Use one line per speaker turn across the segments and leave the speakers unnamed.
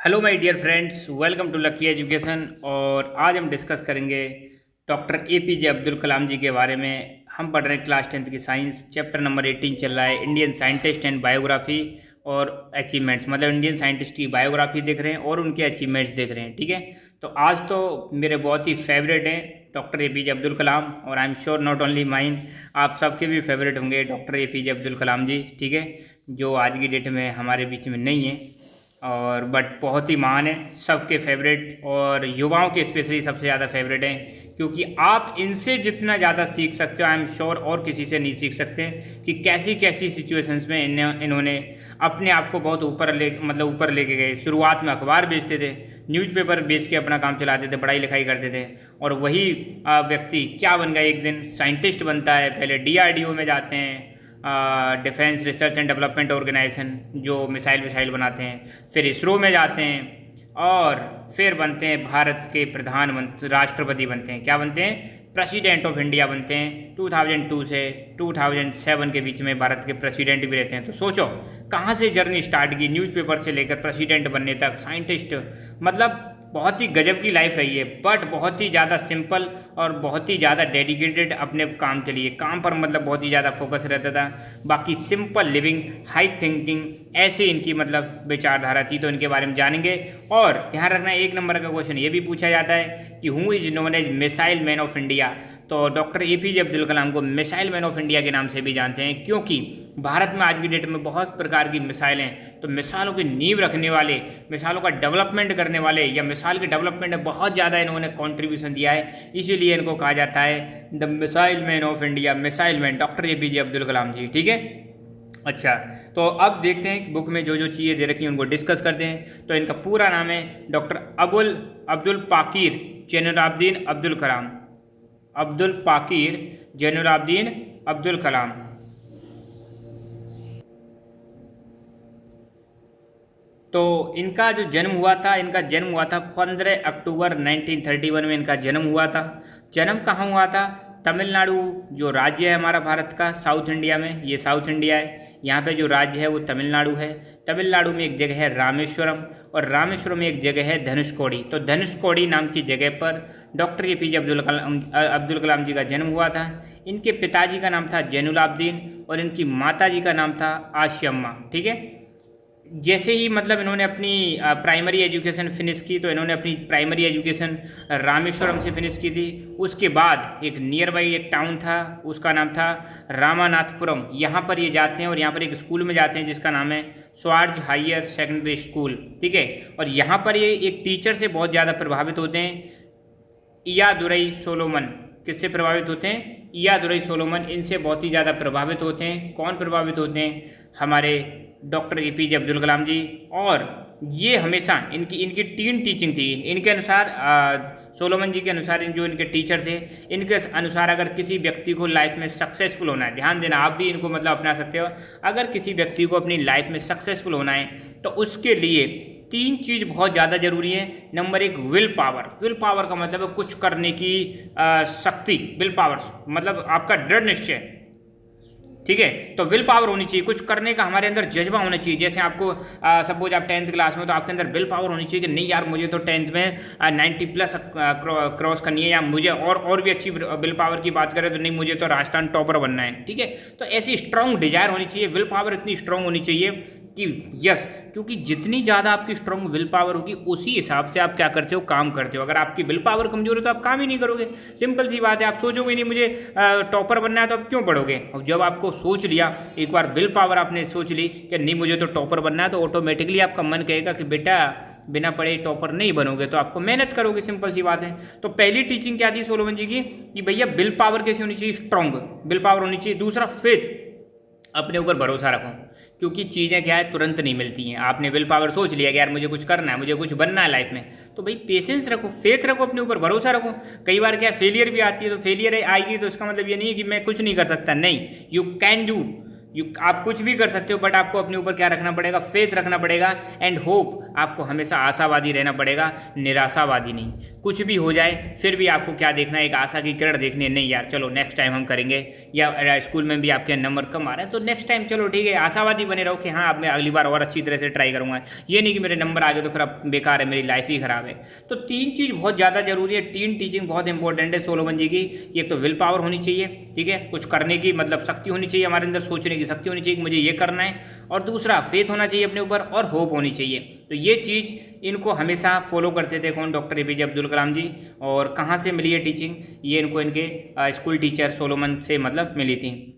Hello my dear friends, welcome to Lucky Education. और आज हम डिस्कस करेंगे डॉक्टर एपीजे अब्दुल कलाम जी के बारे में। हम पढ़ रहे हैं क्लास 10th की साइंस, चैप्टर नंबर 18 चल रहा है, इंडियन साइंटिस्ट एंड बायोग्राफी और अचीवमेंट्स। मतलब इंडियन साइंटिस्ट की बायोग्राफी देख रहे हैं और उनके अचीवमेंट्स देख रहे हैं। ठीक है, तो आज तो मेरे बहुत ही फेवरेट हैं डॉक्टर एपीजे अब्दुल कलाम, और I am sure not only mine, आप सबके भी फेवरेट होंगे डॉक्टर एपीजे अब्दुल कलाम जी। ठीक है, जो आज की डेट में हमारे बीच में नहीं है और बट बहुत ही महान है, सबके फेवरेट और युवाओं के स्पेशली सबसे ज़्यादा फेवरेट हैं, क्योंकि आप इनसे जितना ज़्यादा सीख सकते हो आई एम श्योर और किसी से नहीं सीख सकते कि कैसी कैसी सिचुएशंस में इन्होंने अपने आप को बहुत ऊपर लेके गए। शुरुआत में अखबार बेचते थे, न्यूज़पेपर बेच के अपना काम चलाते थे, पढ़ाई लिखाई करते थे, और वही व्यक्ति क्या बन गया, एक दिन साइंटिस्ट बनता है। पहले डीआरडीओ में जाते हैं, defence research and development organisation, जो मिसाइल विसाइल बनाते हैं। फिर इसरो में जाते हैं और फिर बनते हैं भारत के प्रधानमंत्री, राष्ट्रपति बनते हैं। क्या बनते हैं? प्रेसिडेंट ऑफ इंडिया बनते हैं। 2002 से 2007 के बीच में भारत के प्रेसिडेंट भी रहते हैं। तो सोचो कहाँ से जर्नी स्टार्ट की, न्यूज़पेपर से लेकर प्रेसिडेंट बनने तक, साइंटिस्ट। मतलब बहुत ही गजब की लाइफ रही है, बट बहुत ही ज़्यादा सिंपल और बहुत ही ज़्यादा डेडिकेटेड अपने काम के लिए। काम पर मतलब बहुत ही ज़्यादा फोकस रहता था। बाकी सिंपल लिविंग, हाई थिंकिंग, ऐसे इनकी मतलब विचारधारा थी। तो इनके बारे में जानेंगे। और ध्यान रखना, एक नंबर का क्वेश्चन ये भी पूछा जाता है कि who is known as missile man of India. तो डॉक्टर एपीजे अब्दुल कलाम को मिसाइल मैन ऑफ इंडिया के नाम से भी जानते हैं, क्योंकि भारत में आज की डेट में बहुत प्रकार की मिसाइलें, तो मिसाइलों की नींव रखने वाले, मिसाइलों का डेवलपमेंट करने वाले, या मिसाइल के डेवलपमेंट में बहुत ज़्यादा इन्होंने कंट्रीब्यूशन दिया है, इसीलिए इनको कहा जाता है the missile man of India, missile man doctor APJ Abdul Kalam ji. ठीक है, अच्छा, तो अब देखते हैं कि बुक में जो जो चीज़ें दे रखी हैं उनको डिस्कस करते हैं। तो इनका पूरा नाम है डॉक्टर अब्दुल पाकीर जैनुलाब्दीन अब्दुल कलाम, अब्दुल पाकीर जैनुलाब्दीन अब्दुल कलाम। तो इनका जो जन्म हुआ था, इनका जन्म हुआ था 15 अक्टूबर 1931 में इनका जन्म हुआ था। जन्म कहाँ हुआ था? तमिलनाडु जो राज्य है हमारा भारत का, साउथ इंडिया में, ये साउथ इंडिया है, यहाँ पे जो राज्य है वो तमिलनाडु है। तमिलनाडु में एक जगह है रामेश्वरम, और रामेश्वरम में एक जगह है धनुषकोडी। तो धनुषकोडी नाम की जगह पर डॉक्टर एपीजे अब्दुल कलाम जी का जन्म हुआ था। इनके पिताजी का नाम था जैनुलाब्दीन और इनकी माता जी का नाम था आशियम्मा। ठीक है, जैसे ही मतलब इन्होंने अपनी प्राइमरी एजुकेशन फिनिश की, तो इन्होंने अपनी प्राइमरी एजुकेशन रामेश्वरम से फिनिश की थी। उसके बाद एक नियर बाई एक टाउन था, उसका नाम था रामानाथपुरम, यहाँ पर ये जाते हैं और यहाँ पर एक स्कूल में जाते हैं जिसका नाम है स्वार्ज हायर सेकेंडरी स्कूल। ठीक है, और यहाँ पर ये एक टीचर से बहुत ज़्यादा प्रभावित होते हैं, इयादुरई सोलोमन। किससे प्रभावित होते हैं? इयादुरई सोलोमन, इनसे बहुत ही ज़्यादा प्रभावित होते हैं। कौन प्रभावित होते हैं? हमारे डॉक्टर एपीजे अब्दुल कलाम जी। और ये हमेशा इनकी टीन टीचिंग थी। इनके अनुसार सोलोमन जी के अनुसार, जो इनके टीचर थे, इनके अनुसार अगर किसी व्यक्ति को लाइफ में सक्सेसफुल होना है, ध्यान देना, आप भी इनको मतलब अपना सकते हो, अगर किसी व्यक्ति को अपनी लाइफ में सक्सेसफुल होना है तो उसके लिए तीन चीज़ बहुत ज़्यादा ज़रूरी है। नंबर एक, विल पावर। विल पावर का मतलब है कुछ करने की शक्ति। विल पावर मतलब आपका दृढ़ निश्चय। ठीक है, तो विल पावर होनी चाहिए, कुछ करने का हमारे अंदर जज्बा होना चाहिए। जैसे आपको सपोज आप 10th क्लास में, तो आपके अंदर विल पावर होनी चाहिए कि नहीं यार, मुझे तो 10th में 90+ क्रॉस करनी है, या मुझे और भी अच्छी विल पावर की बात करें तो नहीं, मुझे तो राजस्थान टॉपर बनना है। ठीक है, तो ऐसी स्ट्रांग डिजायर होनी चाहिए, विल पावर इतनी स्ट्रांग होनी चाहिए कि यस, क्योंकि जितनी ज़्यादा आपकी स्ट्रांग विल पावर होगी उसी हिसाब से आप क्या करते हो, काम करते हो। अगर आपकी विल पावर कमजोर है तो आप काम ही नहीं करोगे। सिंपल सी बात है, आप सोचोगे नहीं मुझे टॉपर बनना है, तो आप क्यों पढ़ोगे? और जब आपको सोच लिया, एक बार विल पावर आपने सोच ली कि नहीं मुझे तो टॉपर बनना है, तो ऑटोमेटिकली आपका मन कहेगा कि बेटा बिना पढ़े टॉपर नहीं बनोगे, तो आपको मेहनत करोगे। सिंपल सी बात है। तो पहली टीचिंग क्या थी सोलोमन जी की कि भैया विल पावर कैसे होनी चाहिए? स्ट्रांग विल पावर होनी चाहिए। दूसरा, फेथ, अपने ऊपर भरोसा रखो, क्योंकि चीज़ें क्या है, तुरंत नहीं मिलती हैं। आपने विल पावर सोच लिया कि यार मुझे कुछ करना है, मुझे कुछ बनना है लाइफ में, तो भाई पेशेंस रखो, फेथ रखो, अपने ऊपर भरोसा रखो। कई बार क्या फेलियर भी आती है, तो फेलियर आएगी तो इसका मतलब ये नहीं है कि मैं कुछ नहीं कर सकता, नहीं, यू कैन डू, आप कुछ भी कर सकते हो, बट आपको अपने ऊपर क्या रखना पड़ेगा? फेथ रखना पड़ेगा एंड होप आपको हमेशा आशावादी रहना पड़ेगा, निराशावादी नहीं। कुछ भी हो जाए फिर भी आपको क्या देखना है, एक आशा की किरण देखनी है, नहीं यार चलो नेक्स्ट टाइम हम करेंगे। या स्कूल में भी आपके नंबर कम आ रहे हैं तो नेक्स्ट टाइम चलो ठीक है, आशावादी बने रहो कि हाँ अब मैं अगली बार और अच्छी तरह से ट्राई करूँगा। ये नहीं कि मेरे नंबर आ गए तो फिर अब बेकार है, मेरी लाइफ ही खराब है। तो 3 चीज़ बहुत ज़्यादा जरूरी है, टीम टीचिंग बहुत इंपॉर्टेंट है सोलोमन जी की। एक तो विल पावर होनी चाहिए, ठीक है, कुछ करने की मतलब शक्ति होनी चाहिए, हमारे अंदर सोचने की शक्ति होनी चाहिए कि मुझे ये करना है, और दूसरा फेथ होना चाहिए अपने ऊपर, और होप होनी चाहिए। तो ये चीज़ इनको हमेशा फॉलो करते थे कौन, डॉक्टर APJ अब्दुल कलाम जी। और कहाँ से मिली है टीचिंग, ये इनको इनके स्कूल टीचर सोलोमन से मतलब मिली थी।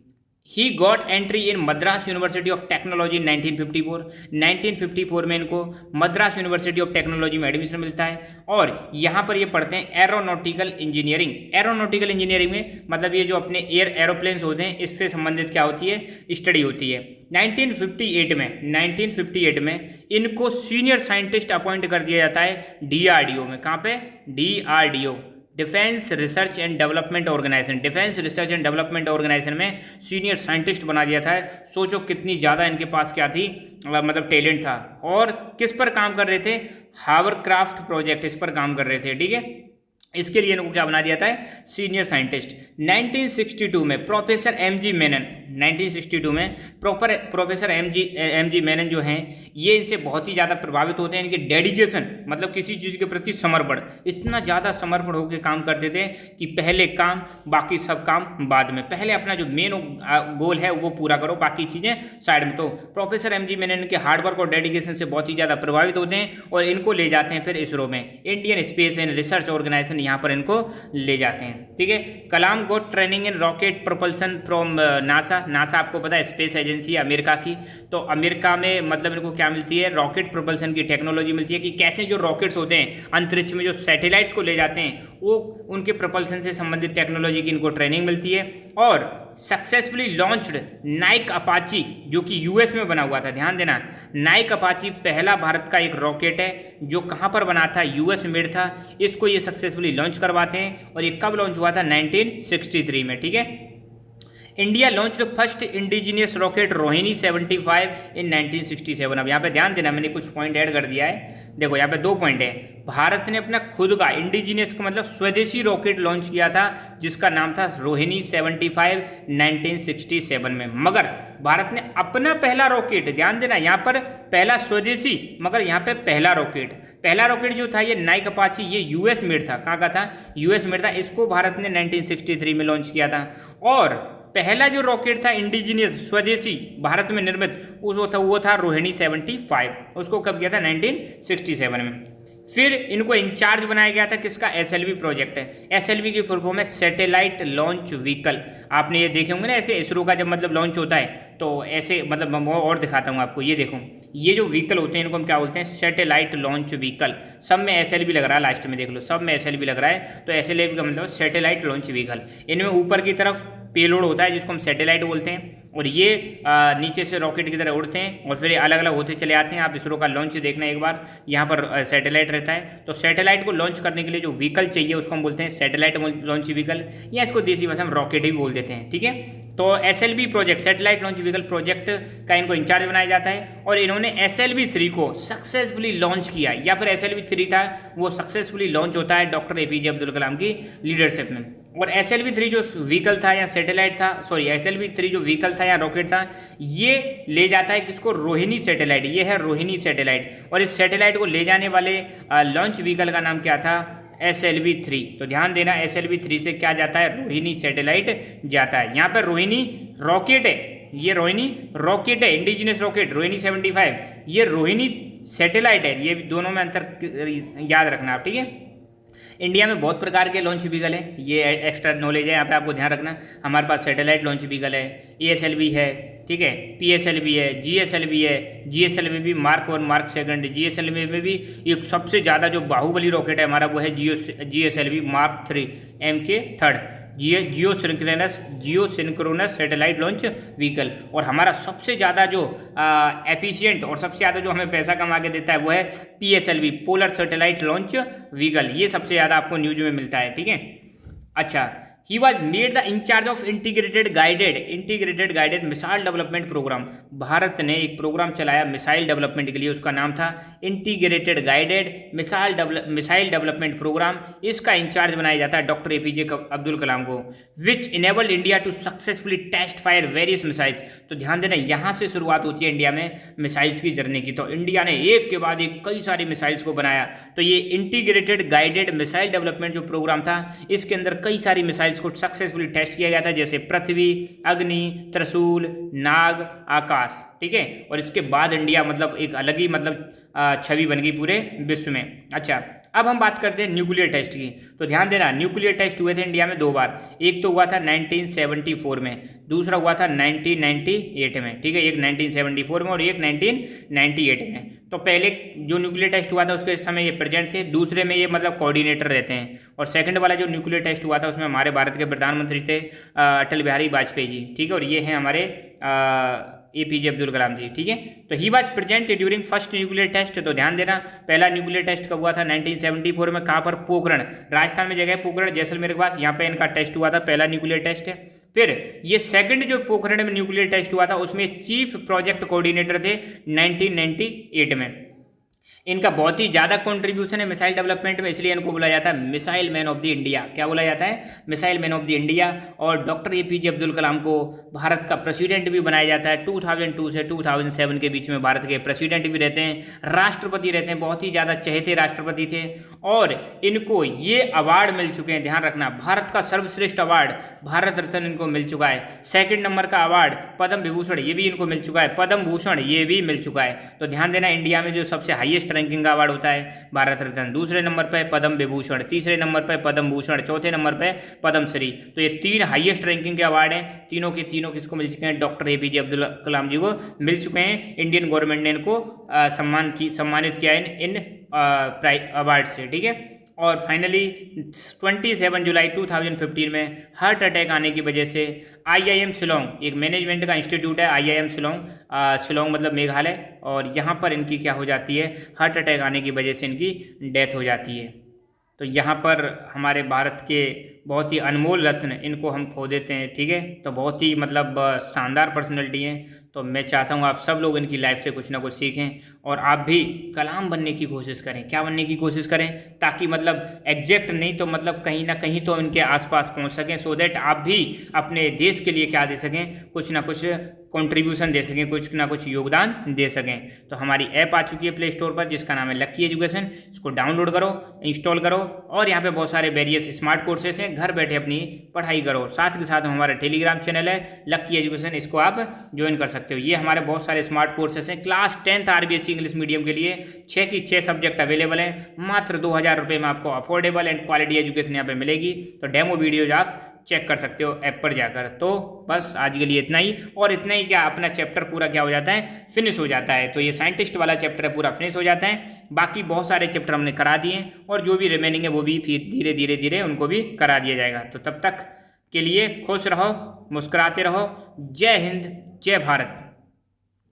He got entry in Madras university of technology 1954। 1954 में इनको मद्रास यूनिवर्सिटी ऑफ टेक्नोलॉजी में एडमिशन मिलता है, और यहाँ पर ये पढ़ते हैं एरोनॉटिकल इंजीनियरिंग। एरोनॉटिकल इंजीनियरिंग में मतलब ये जो अपने एरोप्लेन्स होते हैं इससे संबंधित क्या होती है, स्टडी होती है। 1958 में इनको सीनियर साइंटिस्ट अपॉइंट कर दिया जाता है DRDO में। कहाँ पे, DRDO, defence research and development organisation. Defence research and development organisation में सीनियर साइंटिस्ट बना दिया था। सोचो कितनी ज़्यादा इनके पास क्या थी, मतलब टैलेंट था। और किस पर काम कर रहे थे, हावरक्राफ्ट प्रोजेक्ट, इस पर काम कर रहे थे, ठीक है। इसके लिए इनको क्या बना दिया था, सीनियर साइंटिस्ट। 1962 में प्रोफेसर MG मेनन, 1962 में प्रोफेसर MG मेनन जो हैं ये इनसे बहुत ही ज़्यादा प्रभावित होते हैं। इनके डेडिकेशन मतलब किसी चीज़ के प्रति समर्पण, इतना ज़्यादा समर्पण होकर काम करते थे कि पहले काम बाकी सब काम बाद में, पहले अपना जो मेन गोल है वो पूरा करो, बाकी चीज़ें साइड में। तो प्रोफेसर MG मेनन के हार्डवर्क और डेडिकेशन से बहुत ही ज़्यादा प्रभावित होते हैं और इनको ले जाते हैं फिर इसरो में, Indian space and research organisation, यहाँ पर इनको ले जाते हैं, ठीक है। Kalam got training in rocket propulsion from NASA. NASA आपको पता है स्पेस एजेंसी अमेरिका की। तो अमेरिका में मतलब इनको क्या मिलती है, रॉकेट प्रोपल्सन की टेक्नोलॉजी मिलती है कि कैसे जो रॉकेट्स होते हैं अंतरिक्ष में जो सैटेलाइट्स को ले जाते हैं वो उनके प्रोपल्सन से संबंधित टेक्नोलॉजी की इनको ट्रेनिंग मिलती है। और सक्सेसफुली लॉन्च्ड नाइक अपाची जो कि US में बना हुआ था, ध्यान देना, नाइक अपाची पहला भारत का एक रॉकेट है जो कहाँ पर बना था, US मेड था। इसको ये सक्सेसफुली लॉन्च करवाते हैं और ये कब लॉन्च हुआ था, 1963 में, ठीक है। India launched first indigenous rocket Rohini 75 इन 1967। अब यहाँ पे ध्यान देना, मैंने कुछ पॉइंट ऐड कर दिया है। देखो यहाँ पे 2 पॉइंट है। भारत ने अपना खुद का इंडिजिनियस का मतलब स्वदेशी रॉकेट लॉन्च किया था जिसका नाम था रोहिणी 75 1967 में। मगर भारत ने अपना पहला रॉकेट, ध्यान देना यहाँ पर पहला स्वदेशी, मगर यहाँ पे पहला रॉकेट जो था ये नाइक अपाची, ये US मेड था। कहाँ का था, US मेड था। इसको भारत ने 1963 में लॉन्च किया था। और पहला जो रॉकेट था इंडिजिनियस स्वदेशी भारत में निर्मित वो था रोहिणी 75। उसको कब किया था, 1967 में। फिर इनको इंचार्ज बनाया गया था किसका, SLV प्रोजेक्ट है। SLV की फुल फॉर्म है सैटेलाइट लॉन्च व्हीकल। आपने ये देखे होंगे ना, ऐसे इसरो का जब मतलब लॉन्च होता है तो ऐसे मतलब मैं और दिखाता हूँ आपको। ये देखो, ये जो व्हीकल होते हैं इनको हम क्या बोलते हैं, सैटेलाइट लॉन्च व्हीकल। सब में SLV लग रहा है, लास्ट में देख लो सब में SLV लग रहा है। तो SLV का मतलब सैटेलाइट लॉन्च व्हीकल। इनमें ऊपर की तरफ पेलोड होता है जिसको हम सैटेलाइट बोलते हैं, और ये नीचे से रॉकेट की तरह उड़ते हैं और फिर अलग अलग होते चले आते हैं। आप इसरो का लॉन्च देखना एक बार, यहाँ पर सैटेलाइट रहता है। तो सैटेलाइट को लॉन्च करने के लिए जो व्हीकल चाहिए उसको हम बोलते हैं सैटेलाइट लॉन्च व्हीकल, या इसको देसी भाषा में रॉकेट ही बोल देते हैं, ठीक है। तो SLV project, satellite launch vehicle project का इनको इंचार्ज बनाया जाता है। और इन्होंने SLV-3 को सक्सेसफुली लॉन्च किया, या फिर SLV-3 था वो सक्सेसफुली लॉन्च होता है डॉक्टर APJ अब्दुल कलाम की लीडरशिप में। और SLV-3 जो व्हीकल था या सैटेलाइट था, SLV-3 जो व्हीकल था या रॉकेट था, ये ले जाता है किसको, रोहिणी सैटेलाइट। ये है रोहिणी सैटेलाइट। और इस सैटेलाइट को ले जाने वाले लॉन्च व्हीकल का नाम क्या था, SLV-3। तो ध्यान देना, SLV-3 से क्या जाता है, रोहिणी सैटेलाइट जाता है। यहाँ पर रोहिणी रॉकेट है, ये रोहिणी रॉकेट है, इंडिजिनियस रॉकेट रोहिणी 75, ये रोहिणी सैटेलाइट है। ये दोनों में अंतर याद रखना आप, ठीक है। इंडिया में बहुत प्रकार के लॉन्च व्हीकल हैं, ये एक्स्ट्रा नॉलेज है, यहाँ पे आपको ध्यान रखना। हमारे पास सैटेलाइट लॉन्च व्हीकल है, ASLV है, ठीक है, PSLV है, GSLV है। GSLV भी Mark 1 Mark 2। GSLV में भी एक सबसे ज़्यादा जो बाहुबली रॉकेट है हमारा वो है GSLV Mark 3 MK 3 जियो सिंक्रोनस सैटेलाइट लॉन्च व्हीकल। और हमारा सबसे ज़्यादा जो एफिशिएंट और सबसे ज़्यादा जो हमें पैसा कमा के देता है वो है PSLV polar satellite launch vehicle. ये सबसे ज़्यादा आपको न्यूज में मिलता है, ठीक है। अच्छा, he was made the incharge of integrated guided missile development programme. Bharat ने एक प्रोग्राम चलाया मिसाइल डेवलपमेंट के लिए, उसका नाम था integrated guided missile development programme. इसका इंचार्ज बनाया जाता है डॉक्टर APJ अब्दुल कलाम को। Which enabled India to successfully test fire various missiles. तो ध्यान देना, यहाँ से शुरुआत होती है इंडिया में मिसाइल्स की जर्नी की। तो इंडिया ने एक के बाद एक कई सारी मिसाइल्स को बनाया। तो ये इंटीग्रेटेड गाइडेड मिसाइल डेवलपमेंट जो प्रोग्राम था, इसके अंदर कई सारी मिसाइल्स को सक्सेसफुली टेस्ट किया गया था, जैसे पृथ्वी, अग्नि, त्रिशूल, नाग, आकाश। ठीक है, और इसके बाद इंडिया मतलब एक अलग ही मतलब छवि बन गई पूरे विश्व में। अच्छा, अब हम बात करते हैं न्यूक्लियर टेस्ट की। तो ध्यान देना, न्यूक्लियर टेस्ट हुए थे इंडिया में 2 बार। एक तो हुआ था 1974 में, दूसरा हुआ था 1998 में। ठीक है, एक 1974 में और एक 1998 में। तो पहले जो न्यूक्लियर टेस्ट हुआ था उसके समय ये प्रेजेंट थे, दूसरे में ये मतलब कोऑर्डिनेटर रहते हैं। और सेकंड वाला जो न्यूक्लियर टेस्ट हुआ था उसमें हमारे भारत के प्रधानमंत्री थे अटल बिहारी वाजपेयी जी। ठीक है, और ये हैं हमारे APJ अब्दुल कलाम जी। ठीक है, तो he was present during first nuclear test. तो ध्यान देना, पहला न्यूक्लियर टेस्ट कब हुआ था? 1974 में। कहाँ पर? पोखरण, राजस्थान में जगह है पोखरण, जैसलमेर के पास। यहाँ पे इनका टेस्ट हुआ था, पहला न्यूक्लियर टेस्ट। फिर ये सेकंड जो पोखरण में न्यूक्लियर टेस्ट हुआ था उसमें चीफ प्रोजेक्ट कोऑर्डिनेटर थे 1998 में। इनका बहुत ही ज़्यादा कंट्रीब्यूशन है मिसाइल डेवलपमेंट में, इसलिए इनको बोला जाता है missile man of the India. क्या बोला जाता है? Missile man of the India. और डॉक्टर APJ अब्दुल कलाम को भारत का प्रेसिडेंट भी बनाया जाता है। 2002 से 2007 के बीच में भारत के प्रेसिडेंट भी रहते हैं, राष्ट्रपति रहते हैं, बहुत ही ज़्यादा चहेते राष्ट्रपति थे। और इनको ये अवार्ड मिल चुके हैं, ध्यान रखना, भारत का सर्वश्रेष्ठ अवार्ड भारत रत्न इनको मिल चुका है। सेकंड नंबर का अवार्ड पद्म विभूषण, ये भी इनको मिल चुका है। पद्म भूषण ये भी मिल चुका है। तो ध्यान देना, इंडिया में जो सबसे हाईएस्ट रैंकिंग का अवार्ड होता है भारत रत्न, दूसरे नंबर पर पद्म विभूषण, तीसरे नंबर पर पद्म भूषण, चौथे नंबर पर पद्मश्री। तो ये 3 हाईएस्ट रैंकिंग के अवार्ड हैं, तीनों के तीनों किसको मिल चुके हैं? डॉक्टर APJ अब्दुल कलाम जी को मिल चुके हैं। इंडियन गवर्नमेंट ने इनको सम्मानित किया है इन अवार्ड से। ठीक है, और फाइनली 27 जुलाई 2015 में हार्ट अटैक आने की वजह से IIM शिलोंग, एक मैनेजमेंट का इंस्टीट्यूट है IIM शिलोंग, शिलोंग मतलब मेघालय, और यहाँ पर इनकी क्या हो जाती है? हार्ट अटैक आने की वजह से इनकी डेथ हो जाती है। तो यहाँ पर हमारे भारत के बहुत ही अनमोल रत्न, इनको हम खो देते हैं। ठीक है, तो बहुत ही मतलब शानदार पर्सनैलिटी हैं। तो मैं चाहता हूँ आप सब लोग इनकी लाइफ से कुछ ना कुछ सीखें, और आप भी कलाम बनने की कोशिश करें। क्या बनने की कोशिश करें? ताकि मतलब एग्जैक्ट नहीं तो मतलब कहीं ना कहीं तो इनके आसपास पहुँच सकें, सो दैट आप भी अपने देश के लिए क्या दे सकें? कुछ ना कुछ कंट्रीब्यूशन दे सकें, कुछ ना कुछ योगदान दे सकें। तो हमारी ऐप आ चुकी है प्ले स्टोर पर, जिसका नाम है लक्की एजुकेशन। इसको डाउनलोड करो, इंस्टॉल करो, और यहाँ पे बहुत सारे वेरियस स्मार्ट कोर्सेस हैं, घर बैठे अपनी पढ़ाई करो। साथ के साथ हमारा टेलीग्राम चैनल है लक्की एजुकेशन, इसको आप ज्वाइन कर सकते हो। ये हमारे बहुत सारे स्मार्ट कोर्सेस हैं। Class 10th RBSE English medium के लिए 6 की 6 सब्जेक्ट अवेलेबल हैं, मात्र 2000 रुपये में आपको अफोर्डेबल एंड क्वालिटी एजुकेशन यहाँ पे मिलेगी। तो डेमो वीडियोज आप चेक कर सकते हो ऐप पर जाकर। तो बस आज के लिए इतना ही, और इतना ही क्या, अपना चैप्टर पूरा क्या हो जाता है? फिनिश हो जाता है। तो ये साइंटिस्ट वाला चैप्टर है, पूरा फिनिश हो जाता है। बाकी बहुत सारे चैप्टर हमने करा दिए, और जो भी रिमेनिंग है वो भी फिर धीरे धीरे उनको भी करा दिया जाएगा। तो तब तक के लिए खुश रहो, मुस्कुराते रहो। जय हिंद, जय भारत।